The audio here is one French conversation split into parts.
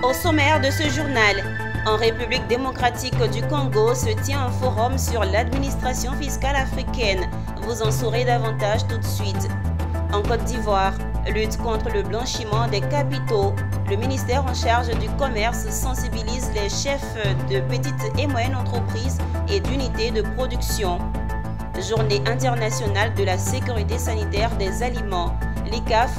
Au sommaire de ce journal, en République démocratique du Congo se tient un forum sur l'administration fiscale africaine. Vous en saurez davantage tout de suite. En Côte d'Ivoire, lutte contre le blanchiment des capitaux. Le ministère en charge du commerce sensibilise les chefs de petites et moyennes entreprises et d'unités de production. Journée internationale de la sécurité sanitaire des aliments. L'ICAF,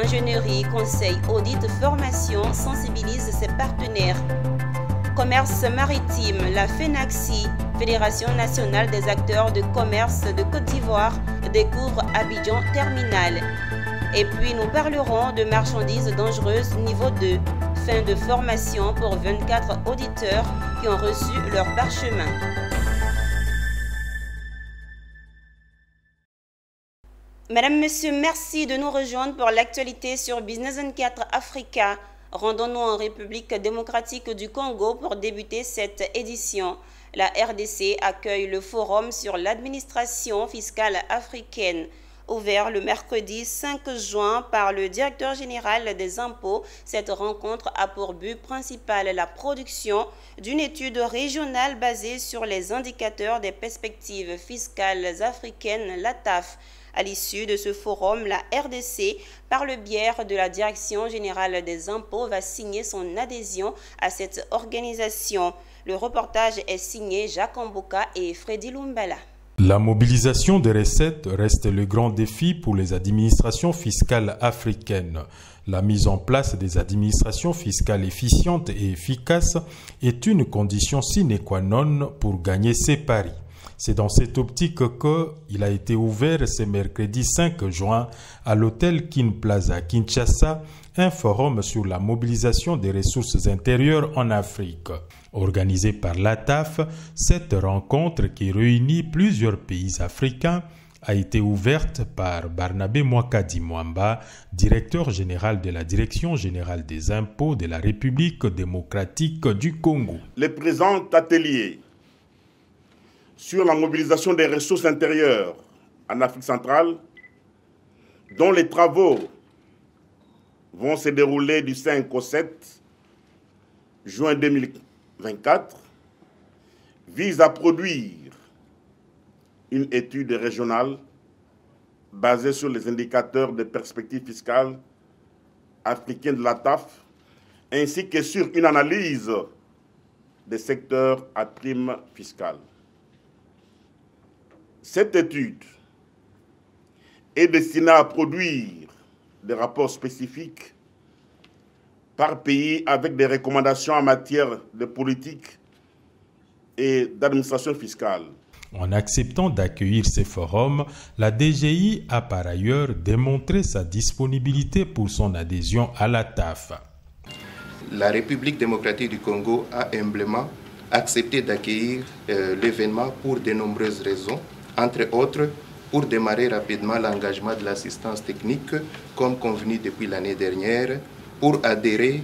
ingénierie, conseil, audit, formation sensibilise ses partenaires. Commerce maritime, la FENACSI, Fédération nationale des acteurs de commerce de Côte d'Ivoire, découvre Abidjan Terminal. Et puis nous parlerons de marchandises dangereuses niveau 2. Fin de formation pour 24 auditeurs qui ont reçu leur parchemin. Madame, Monsieur, merci de nous rejoindre pour l'actualité sur Business 24 Africa. Rendons-nous en République démocratique du Congo pour débuter cette édition. La RDC accueille le forum sur l'administration fiscale africaine. Ouvert le mercredi 5 juin par le directeur général des impôts, cette rencontre a pour but principal la production d'une étude régionale basée sur les indicateurs des perspectives fiscales africaines, la TAF. À l'issue de ce forum, la RDC, par le biais de la Direction générale des impôts, va signer son adhésion à cette organisation. Le reportage est signé Jacques Mbouka et Freddy Lumbala. La mobilisation des recettes reste le grand défi pour les administrations fiscales africaines. La mise en place des administrations fiscales efficientes et efficaces est une condition sine qua non pour gagner ces paris. C'est dans cette optique qu'il a été ouvert ce mercredi 5 juin à l'hôtel Kin Plaza Kinshasa un forum sur la mobilisation des ressources intérieures en Afrique. Organisé par l'ATAF, cette rencontre qui réunit plusieurs pays africains a été ouverte par Barnabé Mwakadi Mwamba, directeur général de la Direction générale des impôts de la République démocratique du Congo. Le présent atelier sur la mobilisation des ressources intérieures en Afrique centrale, dont les travaux vont se dérouler du 5 au 7 juin 2024, vise à produire une étude régionale basée sur les indicateurs de perspectives fiscales africaines de la TAF, ainsi que sur une analyse des secteurs à prime fiscale. Cette étude est destinée à produire des rapports spécifiques par pays avec des recommandations en matière de politique et d'administration fiscale. En acceptant d'accueillir ces forums, la DGI a par ailleurs démontré sa disponibilité pour son adhésion à la TAF. La République démocratique du Congo a humblement accepté d'accueillir l'événement pour de nombreuses raisons. Entre autres, pour démarrer rapidement l'engagement de l'assistance technique, comme convenu depuis l'année dernière, pour adhérer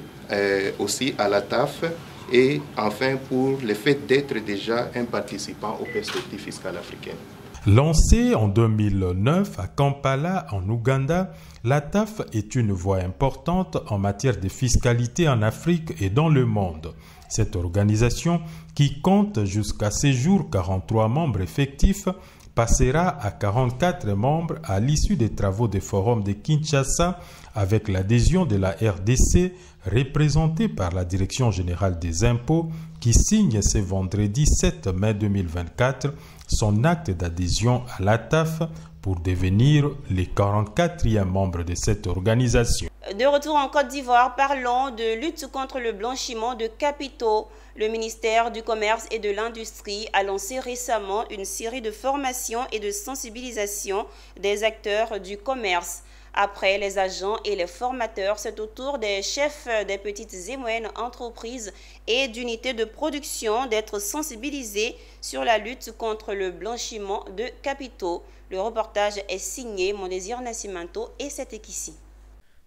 aussi à la TAF et enfin pour le fait d'être déjà un participant aux perspectives fiscales africaines. Lancée en 2009 à Kampala, en Ouganda, la TAF est une voie importante en matière de fiscalité en Afrique et dans le monde. Cette organisation, qui compte jusqu'à ce jour 43 membres effectifs, passera à 44 membres à l'issue des travaux des forums de Kinshasa avec l'adhésion de la RDC représentée par la Direction générale des impôts qui signe ce vendredi 7 mai 2024 son acte d'adhésion à la TAF pour devenir les 44e membres de cette organisation. De retour en Côte d'Ivoire, parlons de lutte contre le blanchiment de capitaux. Le ministère du Commerce et de l'Industrie a lancé récemment une série de formations et de sensibilisation des acteurs du commerce. Après les agents et les formateurs, c'est au tour des chefs des petites et moyennes entreprises et d'unités de production d'être sensibilisés sur la lutte contre le blanchiment de capitaux. Le reportage est signé Mondésir Nascimento et c'est ici.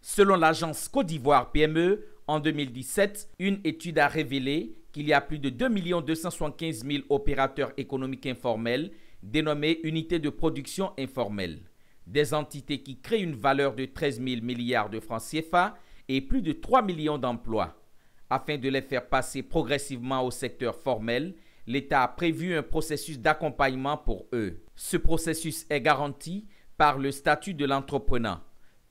Selon l'agence Côte d'Ivoire PME, en 2017, une étude a révélé qu'il y a plus de 2 275 000 opérateurs économiques informels dénommés unités de production informelles. Des entités qui créent une valeur de 13 000 milliards de francs CFA et plus de 3 millions d'emplois. Afin de les faire passer progressivement au secteur formel, l'État a prévu un processus d'accompagnement pour eux. Ce processus est garanti par le statut de l'entrepreneur.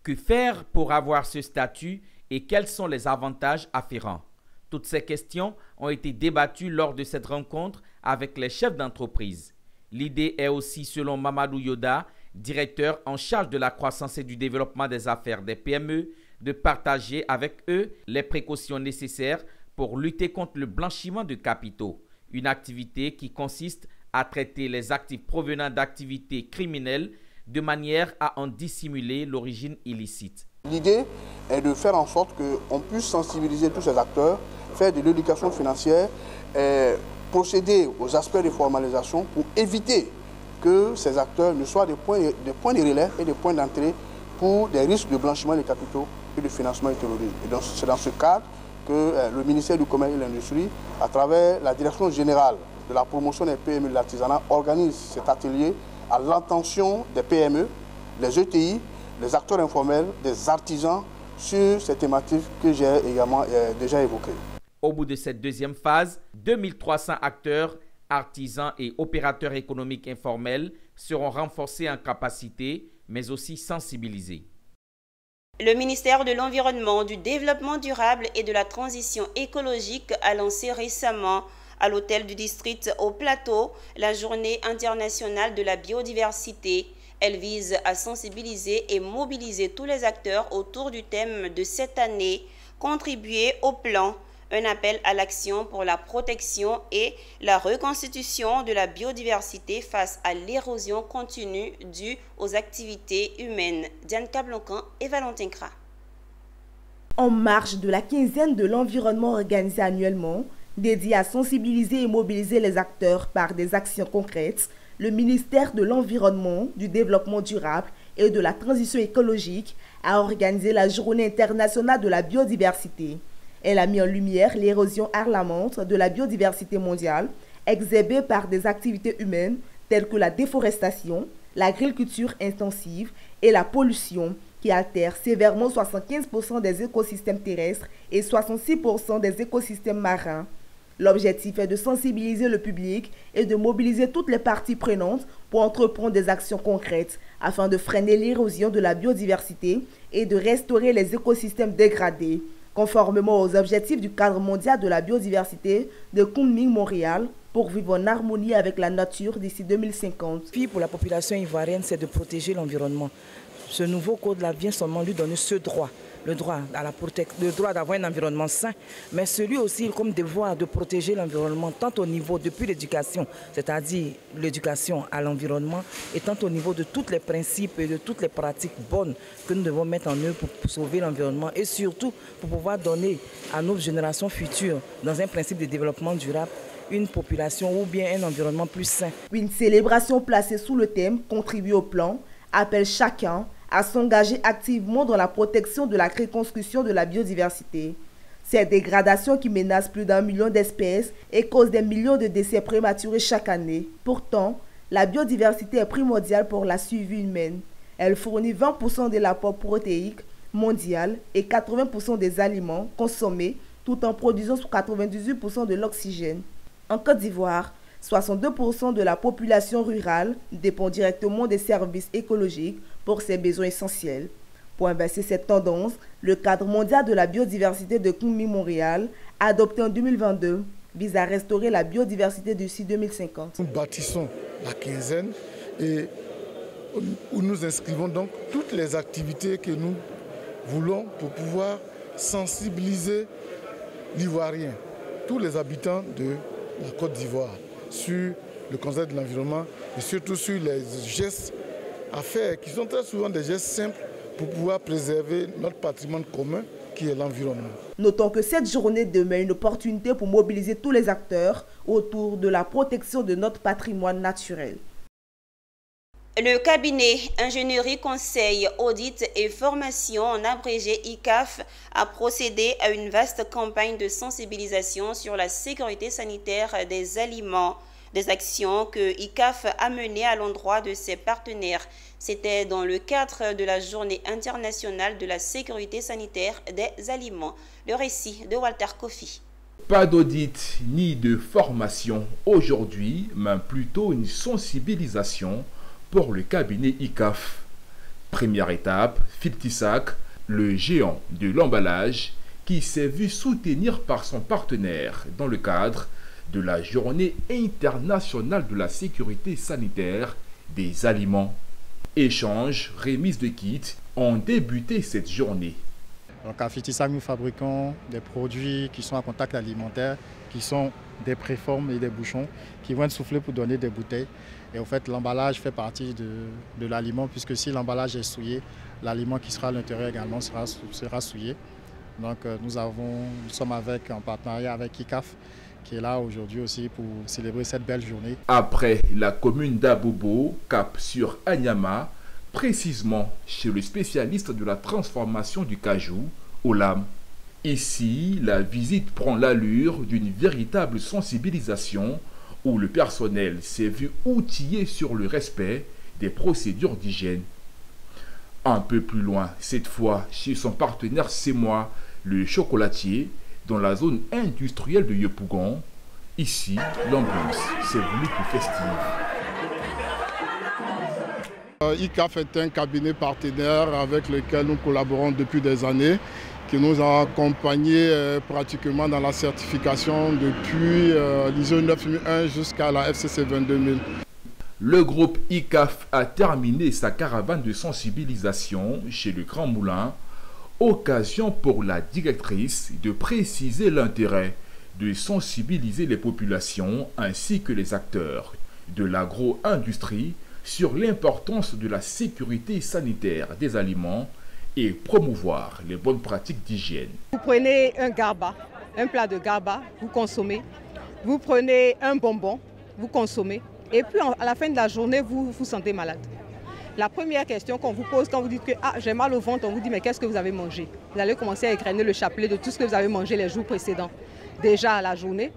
Que faire pour avoir ce statut et quels sont les avantages afférents? Toutes ces questions ont été débattues lors de cette rencontre avec les chefs d'entreprise. L'idée est aussi, selon Mamadou Yoda, directeur en charge de la croissance et du développement des affaires des PME, de partager avec eux les précautions nécessaires pour lutter contre le blanchiment de capitaux, une activité qui consiste à traiter les actifs provenant d'activités criminelles de manière à en dissimuler l'origine illicite. L'idée est de faire en sorte qu'on puisse sensibiliser tous ces acteurs, faire de l'éducation financière, procéder aux aspects de formalisation pour éviter que ces acteurs ne soient des points de relais et des points d'entrée pour des risques de blanchiment des capitaux et de financement du terrorisme. Et donc c'est dans ce cadre que le ministère du Commerce et de l'Industrie, à travers la Direction générale de la promotion des PME et de l'artisanat, organise cet atelier à l'intention des PME, des ETI, des acteurs informels, des artisans sur ces thématiques que j'ai également déjà évoquées. Au bout de cette deuxième phase, 2300 acteurs, artisans et opérateurs économiques informels seront renforcés en capacité, mais aussi sensibilisés. Le ministère de l'Environnement, du Développement durable et de la Transition écologique a lancé récemment à l'hôtel du district au Plateau la Journée internationale de la biodiversité. Elle vise à sensibiliser et mobiliser tous les acteurs autour du thème de cette année, contribuer au plan. Un appel à l'action pour la protection et la reconstitution de la biodiversité face à l'érosion continue due aux activités humaines. Diane Cablancan et Valentin Kra. En marge de la quinzaine de l'environnement organisée annuellement, dédiée à sensibiliser et mobiliser les acteurs par des actions concrètes, le ministère de l'Environnement, du Développement durable et de la Transition écologique a organisé la Journée internationale de la biodiversité. Elle a mis en lumière l'érosion alarmante de la biodiversité mondiale, exhibée par des activités humaines telles que la déforestation, l'agriculture intensive et la pollution, qui altèrent sévèrement 75% des écosystèmes terrestres et 66% des écosystèmes marins. L'objectif est de sensibiliser le public et de mobiliser toutes les parties prenantes pour entreprendre des actions concrètes afin de freiner l'érosion de la biodiversité et de restaurer les écosystèmes dégradés, conformément aux objectifs du cadre mondial de la biodiversité de Kunming-Montréal pour vivre en harmonie avec la nature d'ici 2050. Puis pour la population ivoirienne, c'est de protéger l'environnement. Ce nouveau code-là vient seulement lui donner ce droit, le droit à la protection, le droit d'avoir un environnement sain, mais celui aussi comme devoir de protéger l'environnement tant au niveau depuis l'éducation, c'est-à-dire l'éducation à l'environnement, et tant au niveau de tous les principes et de toutes les pratiques bonnes que nous devons mettre en œuvre pour sauver l'environnement et surtout pour pouvoir donner à nos générations futures, dans un principe de développement durable, une population ou bien un environnement plus sain. Une célébration placée sous le thème « Contribuer au plan » appelle chacun à s'engager activement dans la protection de la reconstruction de la biodiversité. Cette dégradation qui menace plus d'1 million d'espèces et cause des millions de décès prématurés chaque année. Pourtant, la biodiversité est primordiale pour la survie humaine. Elle fournit 20% de l'apport protéique mondial et 80% des aliments consommés, tout en produisant 98% de l'oxygène. En Côte d'Ivoire, 62% de la population rurale dépend directement des services écologiques pour ses besoins essentiels. Pour inverser cette tendance, le cadre mondial de la biodiversité de Kunming-Montréal, adopté en 2022, vise à restaurer la biodiversité d'ici 2050. Nous bâtissons la quinzaine et où nous inscrivons donc toutes les activités que nous voulons pour pouvoir sensibiliser l'Ivoirien, tous les habitants de la Côte d'Ivoire, sur le concept de l'environnement et surtout sur les gestes à faire qui sont très souvent des gestes simples pour pouvoir préserver notre patrimoine commun qui est l'environnement. Notons que cette journée demeure une opportunité pour mobiliser tous les acteurs autour de la protection de notre patrimoine naturel. Le cabinet Ingénierie Conseil, Audit et Formation, en abrégé ICAF, a procédé à une vaste campagne de sensibilisation sur la sécurité sanitaire des aliments. Des actions que ICAF a menées à l'endroit de ses partenaires. C'était dans le cadre de la Journée internationale de la sécurité sanitaire des aliments. Le récit de Walter Kofi. Pas d'audit ni de formation aujourd'hui, mais plutôt une sensibilisation pour le cabinet ICAF. Première étape, Filtisac, le géant de l'emballage, qui s'est vu soutenir par son partenaire dans le cadre de la Journée internationale de la sécurité sanitaire des aliments. Échanges, remises de kits ont débuté cette journée. Donc à Filtisac, nous fabriquons des produits qui sont à contact alimentaire, qui sont des préformes et des bouchons, qui vont être soufflés pour donner des bouteilles. Et en fait, l'emballage fait partie de l'aliment, puisque si l'emballage est souillé, l'aliment qui sera à l'intérieur également sera souillé. Donc nous sommes en partenariat avec ICAF, qui est là aujourd'hui aussi pour célébrer cette belle journée. Après la commune d'Abobo, cap sur Anyama, précisément chez le spécialiste de la transformation du cajou, Olam. Ici, la visite prend l'allure d'une véritable sensibilisation où le personnel s'est vu outillé sur le respect des procédures d'hygiène. Un peu plus loin, cette fois chez son partenaire Semois, le chocolatier, dans la zone industrielle de Yopougon. Ici, l'ambiance s'est voulue plus festive. ICAF est un cabinet partenaire avec lequel nous collaborons depuis des années, qui nous a accompagnés pratiquement dans la certification depuis l'ISO 9001 jusqu'à la FCC 22000. Le groupe ICAF a terminé sa caravane de sensibilisation chez le Grand Moulin, occasion pour la directrice de préciser l'intérêt de sensibiliser les populations ainsi que les acteurs de l'agro-industrie sur l'importance de la sécurité sanitaire des aliments et promouvoir les bonnes pratiques d'hygiène. Vous prenez un garba, un plat de garba, vous consommez. Vous prenez un bonbon, vous consommez. Et puis à la fin de la journée, vous vous sentez malade. La première question qu'on vous pose quand vous dites que j'ai mal au ventre, on vous dit mais qu'est-ce que vous avez mangé? Vous allez commencer à égrener le chapelet de tout ce que vous avez mangé les jours précédents. Déjà la journée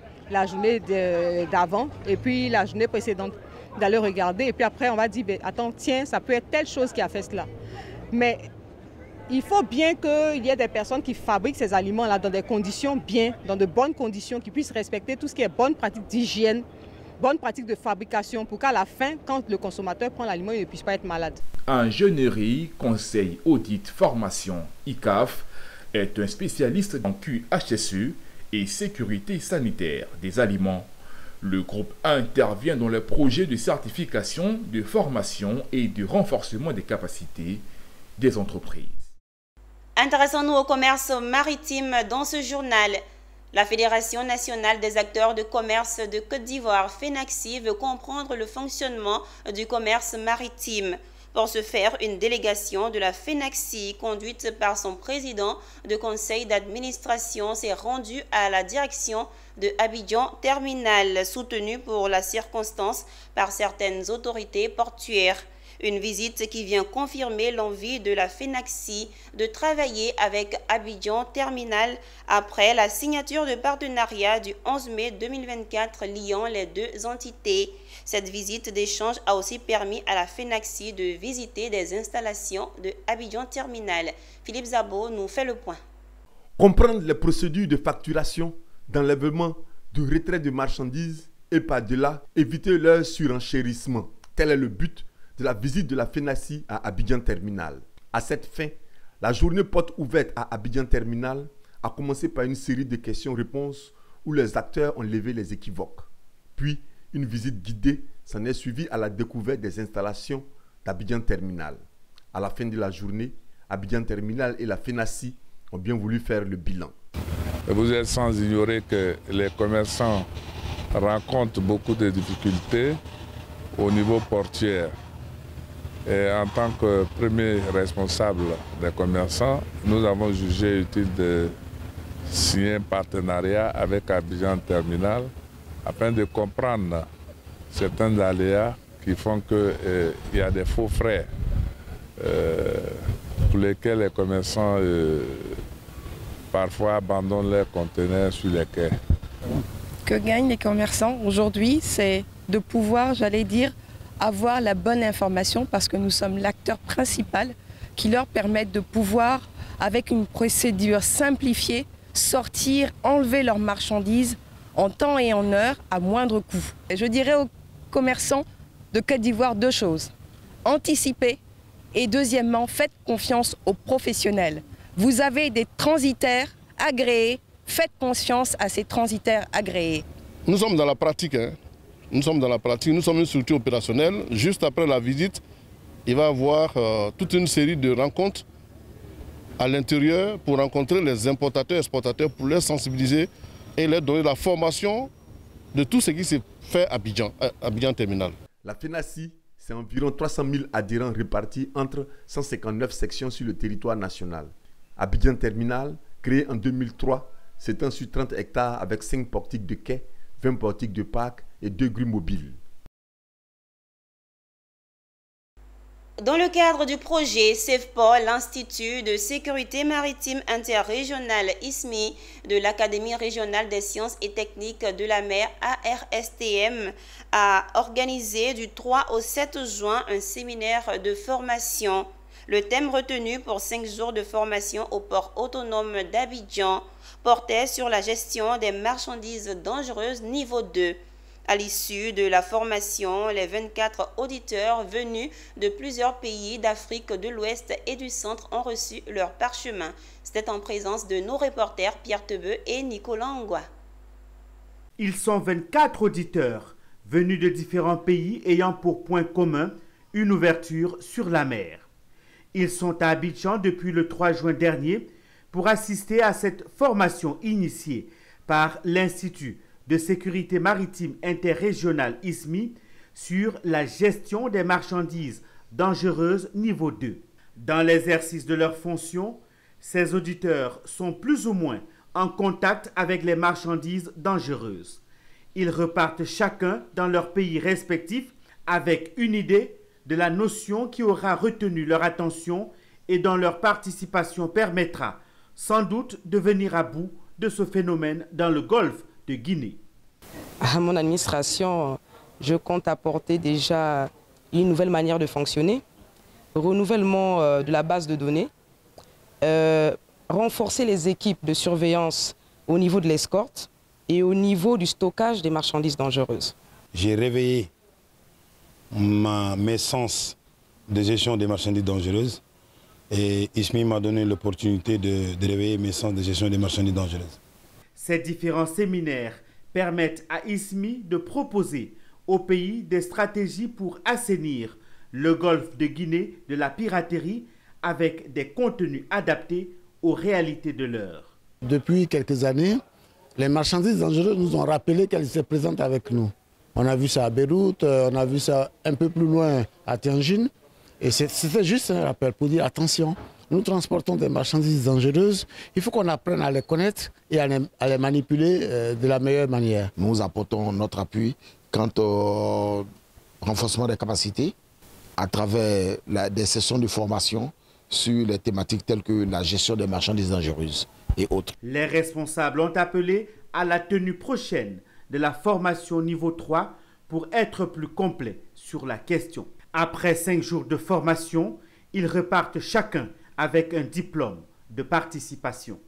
d'avant et puis la journée précédente. Vous allez regarder et puis après on va dire attends, tiens, ça peut être telle chose qui a fait cela. Mais il faut bien qu'il y ait des personnes qui fabriquent ces aliments-là dans des conditions dans de bonnes conditions, qui puissent respecter tout ce qui est bonne pratique d'hygiène, bonne pratique de fabrication, pour qu'à la fin, quand le consommateur prend l'aliment, il ne puisse pas être malade. Ingénierie, conseil, audit, formation, ICAF est un spécialiste en QHSE et sécurité sanitaire des aliments. Le groupe intervient dans les projets de certification, de formation et de renforcement des capacités des entreprises. Intéressons-nous au commerce maritime dans ce journal. La Fédération nationale des acteurs de commerce de Côte d'Ivoire, FENACSI, veut comprendre le fonctionnement du commerce maritime. Pour ce faire, une délégation de la FENACSI, conduite par son président de conseil d'administration, s'est rendue à la direction de Abidjan Terminal, soutenue pour la circonstance par certaines autorités portuaires. Une visite qui vient confirmer l'envie de la FENACSI de travailler avec Abidjan Terminal après la signature de partenariat du 11 mai 2024 liant les deux entités. Cette visite d'échange a aussi permis à la FENACSI de visiter des installations de Abidjan Terminal. Philippe Zabo nous fait le point. Comprendre les procédures de facturation, d'enlèvement, de retrait de marchandises et par-delà, éviter leur surenchérissement. Tel est le but de la visite de la FENACSI à Abidjan Terminal. À cette fin, la journée porte ouverte à Abidjan Terminal a commencé par une série de questions-réponses où les acteurs ont levé les équivoques. Puis, une visite guidée s'en est suivie à la découverte des installations d'Abidjan Terminal. À la fin de la journée, Abidjan Terminal et la FENACSI ont bien voulu faire le bilan. Vous êtes sans ignorer que les commerçants rencontrent beaucoup de difficultés au niveau portuaire. Et en tant que premier responsable des commerçants, nous avons jugé utile de signer un partenariat avec Abidjan Terminal afin de comprendre certains aléas qui font qu'il y a des faux frais pour lesquels les commerçants parfois abandonnent leurs conteneurs sur les quais. Que gagnent les commerçants aujourd'hui, c'est de pouvoir, j'allais dire, avoir la bonne information parce que nous sommes l'acteur principal qui leur permet de pouvoir, avec une procédure simplifiée, sortir, enlever leurs marchandises en temps et en heure à moindre coût. Et je dirais aux commerçants de Côte d'Ivoire deux choses. Anticipez et deuxièmement, faites confiance aux professionnels. Vous avez des transitaires agréés, faites confiance à ces transitaires agréés. Nous sommes dans la pratique. Nous sommes dans la pratique, nous sommes une structure opérationnelle. Juste après la visite, il va y avoir toute une série de rencontres à l'intérieur pour rencontrer les importateurs et exportateurs, pour les sensibiliser et leur donner la formation de tout ce qui se fait à Abidjan Terminal. La FENACI, c'est environ 300 000 adhérents répartis entre 159 sections sur le territoire national. Abidjan Terminal, créé en 2003, s'étend sur 30 hectares avec 5 portiques de quai, 20 portiques de parc et 2 grues mobiles. Dans le cadre du projet SAFEPOL, l'Institut de sécurité maritime interrégionale ISMI de l'Académie régionale des sciences et techniques de la mer ARSTM a organisé du 3 au 7 juin un séminaire de formation. Le thème retenu pour 5 jours de formation au port autonome d'Abidjan portait sur la gestion des marchandises dangereuses niveau 2. À l'issue de la formation, les 24 auditeurs venus de plusieurs pays d'Afrique de l'Ouest et du Centre ont reçu leur parchemin. C'était en présence de nos reporters Pierre Tebeu et Nicolas Angwa. Ils sont 24 auditeurs venus de différents pays ayant pour point commun une ouverture sur la mer. Ils sont à Abidjan depuis le 3 juin dernier pour assister à cette formation initiée par l'Institut de sécurité maritime interrégionale ISMI sur la gestion des marchandises dangereuses niveau 2. Dans l'exercice de leurs fonctions, ces auditeurs sont plus ou moins en contact avec les marchandises dangereuses. Ils repartent chacun dans leur pays respectif avec une idée de la notion qui aura retenu leur attention et dont leur participation permettra sans doute de venir à bout de ce phénomène dans le golfe de Guinée. À mon administration, je compte apporter déjà une nouvelle manière de fonctionner, renouvellement de la base de données, renforcer les équipes de surveillance au niveau de l'escorte et au niveau du stockage des marchandises dangereuses. J'ai réveillé mes sens de gestion des marchandises dangereuses et ISMI m'a donné l'opportunité de réveiller mes sens de gestion des marchandises dangereuses. Ces différents séminaires permettent à ISMI de proposer au pays des stratégies pour assainir le golfe de Guinée de la piraterie avec des contenus adaptés aux réalités de l'heure. Depuis quelques années, les marchandises dangereuses nous ont rappelé qu'elles se présentent avec nous. On a vu ça à Beyrouth, on a vu ça un peu plus loin à Tianjin. Et c'était juste un rappel pour dire attention, nous transportons des marchandises dangereuses, il faut qu'on apprenne à les connaître et à les manipuler de la meilleure manière. Nous apportons notre appui quant au renforcement des capacités à travers des sessions de formation sur les thématiques telles que la gestion des marchandises dangereuses et autres. Les responsables ont appelé à la tenue prochaine de la formation niveau 3 pour être plus complet sur la question. Après 5 jours de formation, ils repartent chacun avec un diplôme de participation.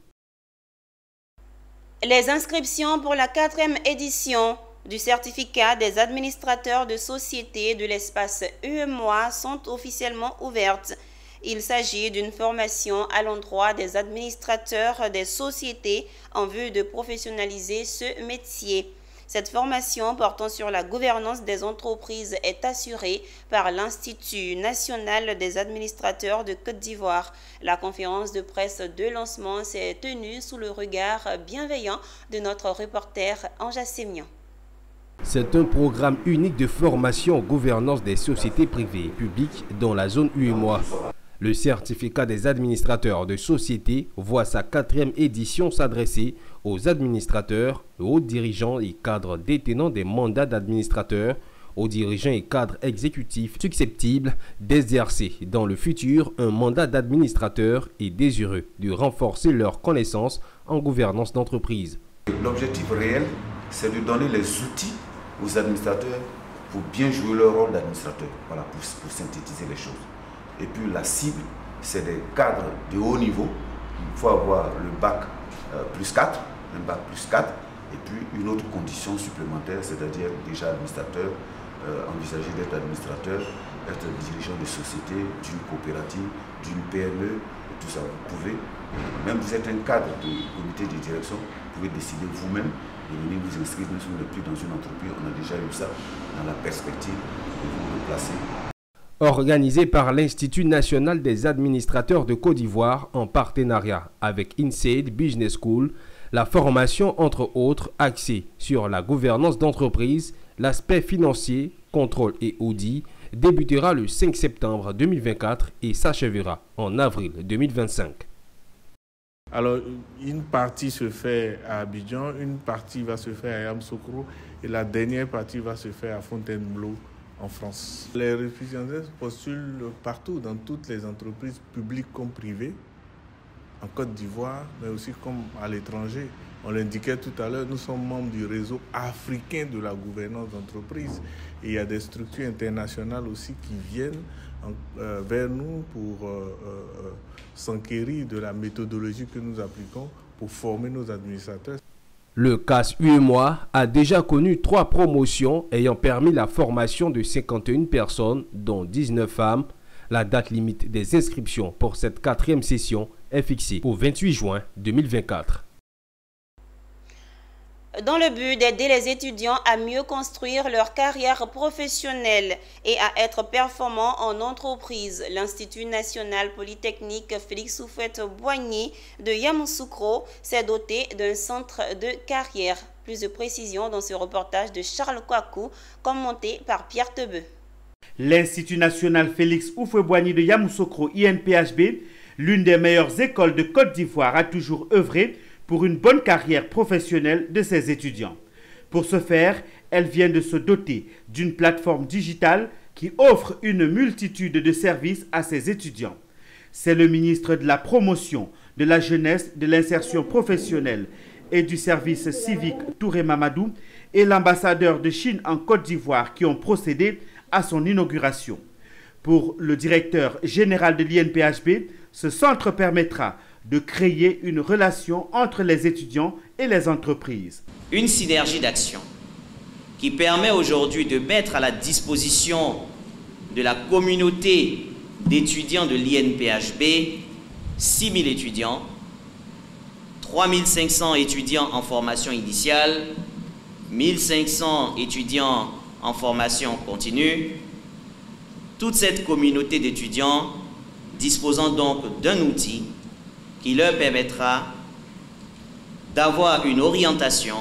Les inscriptions pour la 4e édition du certificat des administrateurs de sociétés de l'espace UEMOA sont officiellement ouvertes. Il s'agit d'une formation à l'endroit des administrateurs des sociétés en vue de professionnaliser ce métier. Cette formation portant sur la gouvernance des entreprises est assurée par l'Institut national des administrateurs de Côte d'Ivoire. La conférence de presse de lancement s'est tenue sous le regard bienveillant de notre reporter Anja Sémian. C'est un programme unique de formation aux gouvernances des sociétés privées et publiques dans la zone UEMOA. Le certificat des administrateurs de sociétés voit sa 4e édition s'adresser aux administrateurs, aux dirigeants et cadres détenant des mandats d'administrateurs, aux dirigeants et cadres exécutifs susceptibles d'exercer dans le futur un mandat d'administrateur et désireux de renforcer leurs connaissances en gouvernance d'entreprise. L'objectif réel, c'est de donner les outils aux administrateurs pour bien jouer leur rôle d'administrateur, voilà, pour synthétiser les choses. Et puis la cible, c'est des cadres de haut niveau. Il faut avoir le bac plus 4, un bac plus 4, et puis une autre condition supplémentaire, c'est-à-dire déjà administrateur, envisager d'être administrateur, être dirigeant de société, d'une coopérative, d'une PME, et tout ça. Vous pouvez, même vous êtes un cadre de comité de direction, vous pouvez décider vous-même de venir vous inscrire, même si vous n'êtes plus dans une entreprise. On a déjà eu ça dans la perspective de vous replacer. Organisé par l'Institut national des administrateurs de Côte d'Ivoire en partenariat avec INSEAD Business School, la formation, entre autres, axée sur la gouvernance d'entreprise, l'aspect financier, contrôle et audit, débutera le 5 septembre 2024 et s'achèvera en avril 2025. Alors, une partie se fait à Abidjan, une partie va se faire à Yamoussoukro et la dernière partie va se faire à Fontainebleau en France. Les réfugiés postulent partout, dans toutes les entreprises publiques comme privées, en Côte d'Ivoire, mais aussi comme à l'étranger. On l'indiquait tout à l'heure, nous sommes membres du réseau africain de la gouvernance d'entreprise. Et il y a des structures internationales aussi qui viennent vers nous pour s'enquérir de la méthodologie que nous appliquons pour former nos administrateurs. Le CAS UEMOA a déjà connu 3 promotions ayant permis la formation de 51 personnes, dont 19 femmes. La date limite des inscriptions pour cette 4e session est fixée au 28 juin 2024. Dans le but d'aider les étudiants à mieux construire leur carrière professionnelle et à être performants en entreprise, l'Institut national polytechnique Félix Houphouët-Boigny de Yamoussoukro s'est doté d'un centre de carrière. Plus de précisions dans ce reportage de Charles Kouakou, commenté par Pierre Tebeu. L'Institut national Félix Houphouët-Boigny de Yamoussoukro, INPHB, l'une des meilleures écoles de Côte d'Ivoire, a toujours œuvré pour une bonne carrière professionnelle de ses étudiants. Pour ce faire, elle vient de se doter d'une plateforme digitale qui offre une multitude de services à ses étudiants. C'est le ministre de la Promotion, de la Jeunesse, de l'Insertion professionnelle et du service civique Touré Mamadou et l'ambassadeur de Chine en Côte d'Ivoire qui ont procédé à son inauguration. Pour le directeur général de l'INPHB, ce centre permettra de créer une relation entre les étudiants et les entreprises. Une synergie d'action qui permet aujourd'hui de mettre à la disposition de la communauté d'étudiants de l'INPHB 6 000 étudiants, 3 500 étudiants en formation initiale, 1 500 étudiants en formation continue. Toute cette communauté d'étudiants disposant donc d'un outil qui leur permettra d'avoir une orientation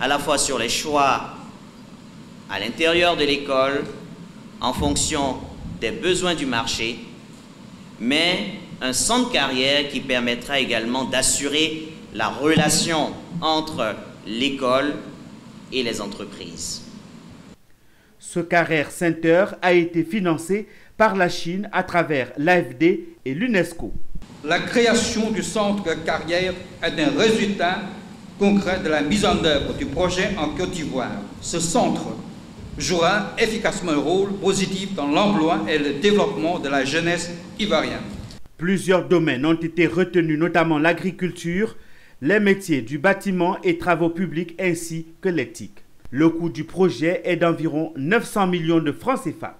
à la fois sur les choix à l'intérieur de l'école en fonction des besoins du marché, mais un centre carrière qui permettra également d'assurer la relation entre l'école et les entreprises. Ce Career Center a été financé par la Chine à travers l'AFD et l'UNESCO. La création du centre carrière est un résultat concret de la mise en œuvre du projet en Côte d'Ivoire. Ce centre jouera efficacement un rôle positif dans l'emploi et le développement de la jeunesse ivoirienne. Plusieurs domaines ont été retenus, notamment l'agriculture, les métiers du bâtiment et travaux publics ainsi que l'éthique. Le coût du projet est d'environ 900 millions de francs CFA.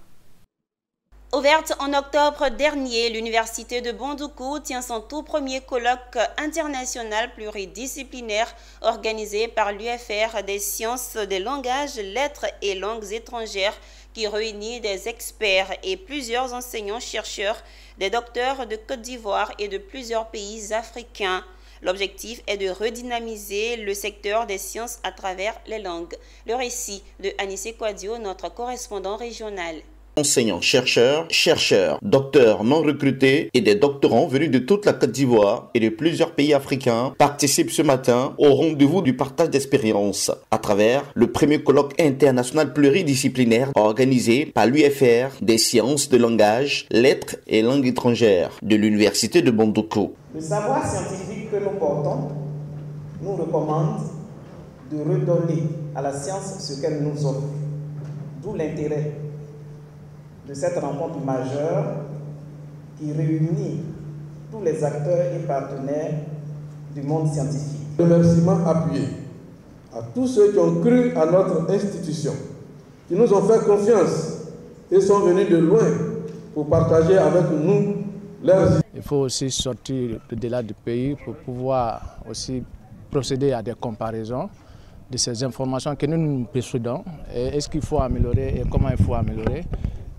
Ouverte en octobre dernier, l'Université de Bondoukou tient son tout premier colloque international pluridisciplinaire organisé par l'UFR des sciences des langages, lettres et langues étrangères qui réunit des experts et plusieurs enseignants-chercheurs, des docteurs de Côte d'Ivoire et de plusieurs pays africains. L'objectif est de redynamiser le secteur des sciences à travers les langues. Le récit de Anissé Kouadio, notre correspondant régional. Enseignants, chercheurs, docteurs non recrutés et des doctorants venus de toute la Côte d'Ivoire et de plusieurs pays africains participent ce matin au rendez-vous du partage d'expériences à travers le premier colloque international pluridisciplinaire organisé par l'UFR des sciences de langage, lettres et langues étrangères de l'Université de Bondoukou. Le savoir scientifique que nous portons nous recommande de redonner à la science ce qu'elle nous offre. D'où l'intérêt de cette rencontre majeure qui réunit tous les acteurs et partenaires du monde scientifique. Remerciements appuyés à tous ceux qui ont cru à notre institution, qui nous ont fait confiance et sont venus de loin pour partager avec nous leurs idées. Il faut aussi sortir de-delà du pays pour pouvoir aussi procéder à des comparaisons de ces informations que nous possédons. Est-ce qu'il faut améliorer et comment il faut améliorer.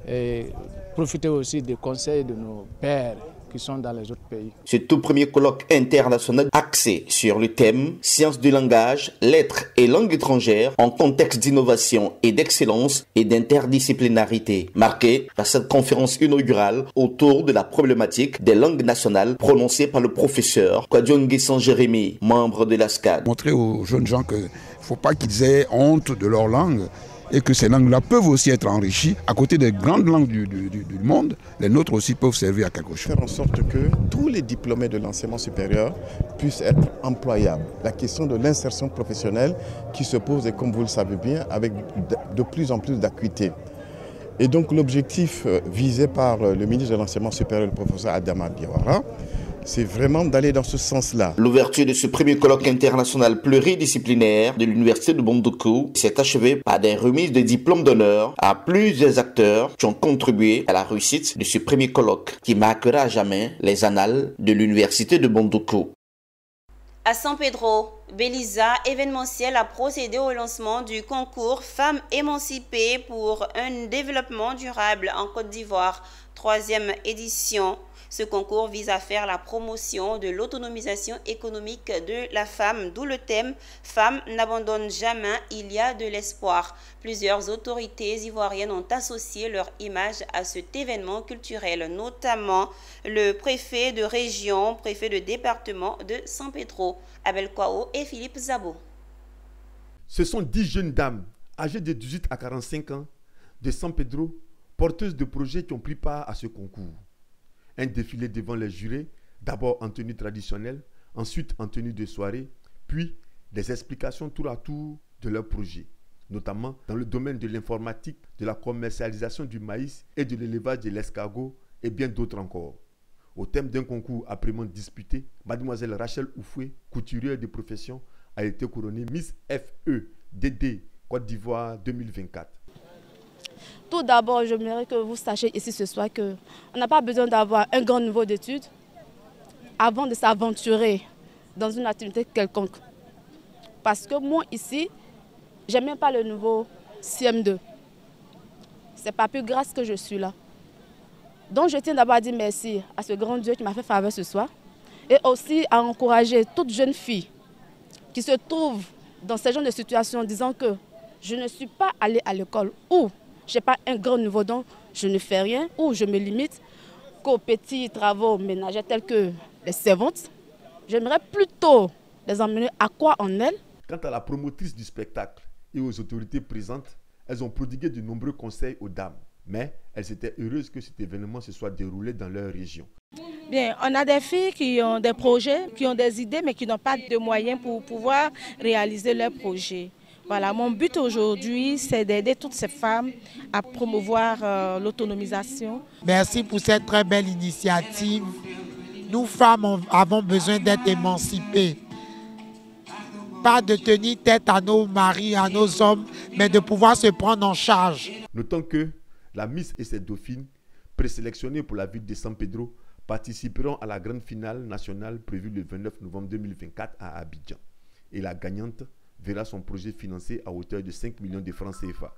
Et profiter aussi des conseils de nos pairs qui sont dans les autres pays. Ce tout premier colloque international axé sur le thème sciences du langage, lettres et langues étrangères en contexte d'innovation et d'excellence et d'interdisciplinarité, marqué par cette conférence inaugurale autour de la problématique des langues nationales prononcée par le professeur Kwadjongi San-Jérémy, membre de la SCAD. Montrer aux jeunes gens qu'il ne faut pas qu'ils aient honte de leur langue, et que ces langues-là peuvent aussi être enrichies. À côté des grandes langues du monde, les nôtres aussi peuvent servir à quelque chose. Faire en sorte que tous les diplômés de l'enseignement supérieur puissent être employables. La question de l'insertion professionnelle qui se pose, et comme vous le savez bien, avec de plus en plus d'acuité. Et donc l'objectif visé par le ministre de l'enseignement supérieur, le professeur Adama Diawara, c'est vraiment d'aller dans ce sens-là. L'ouverture de ce premier colloque international pluridisciplinaire de l'université de Bondoukou s'est achevée par des remises de diplômes d'honneur à plusieurs acteurs qui ont contribué à la réussite de ce premier colloque qui marquera à jamais les annales de l'université de Bondoukou. À San Pedro, Beliza événementiel a procédé au lancement du concours Femmes émancipées pour un développement durable en Côte d'Ivoire, 3e édition. Ce concours vise à faire la promotion de l'autonomisation économique de la femme, d'où le thème « Femmes n'abandonnent jamais, il y a de l'espoir ». Plusieurs autorités ivoiriennes ont associé leur image à cet événement culturel, notamment le préfet de région, préfet de département de San Pedro, Abel Kwao et Philippe Zabo. Ce sont 10 jeunes dames âgées de 18 à 45 ans de San Pedro, porteuses de projets qui ont pris part à ce concours. Un défilé devant les jurés, d'abord en tenue traditionnelle, ensuite en tenue de soirée, puis des explications tour à tour de leurs projets, notamment dans le domaine de l'informatique, de la commercialisation du maïs et de l'élevage de l'escargot et bien d'autres encore. Au thème d'un concours âprement disputé, mademoiselle Rachel Oufoué, couturière de profession, a été couronnée Miss FEDD Côte d'Ivoire 2024. Tout d'abord, j'aimerais que vous sachiez ici ce soir qu'on n'a pas besoin d'avoir un grand niveau d'études avant de s'aventurer dans une activité quelconque. Parce que moi ici, je n'aime même pas le niveau CM2. C'est pas plus grâce que je suis là. Donc je tiens d'abord à dire merci à ce grand Dieu qui m'a fait faveur ce soir et aussi à encourager toute jeune fille qui se trouve dans ce genre de situation en disant que je ne suis pas allée à l'école ou je n'ai pas un grand niveau, donc je ne fais rien ou je me limite qu'aux petits travaux ménagers tels que les servantes. J'aimerais plutôt les emmener à quoi en elles. Quant à la promotrice du spectacle et aux autorités présentes, elles ont prodigué de nombreux conseils aux dames. Mais elles étaient heureuses que cet événement se soit déroulé dans leur région. Bien, on a des filles qui ont des projets, qui ont des idées, mais qui n'ont pas de moyens pour pouvoir réaliser leurs projets. Voilà, mon but aujourd'hui, c'est d'aider toutes ces femmes à promouvoir l'autonomisation. Merci pour cette très belle initiative. Nous, femmes, avons besoin d'être émancipées. Pas de tenir tête à nos maris, à nos hommes, mais de pouvoir se prendre en charge. Notons que la Miss et ses dauphines, présélectionnées pour la ville de San Pedro, participeront à la grande finale nationale prévue le 29 novembre 2024 à Abidjan. Et la gagnante verra son projet financé à hauteur de 5 millions de francs CFA.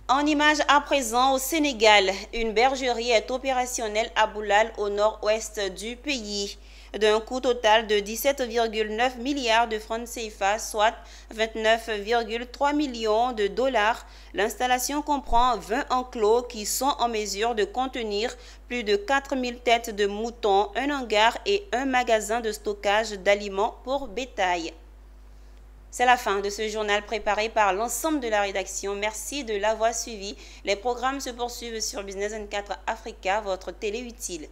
En image à présent au Sénégal, une bergerie est opérationnelle à Boulal au nord-ouest du pays. D'un coût total de 17,9 milliards de francs CFA, soit 29,3 millions de dollars, l'installation comprend 20 enclos qui sont en mesure de contenir plus de 4000 têtes de moutons, un hangar et un magasin de stockage d'aliments pour bétail. C'est la fin de ce journal préparé par l'ensemble de la rédaction. Merci de l'avoir suivi. Les programmes se poursuivent sur Business 24 Africa, votre télé utile.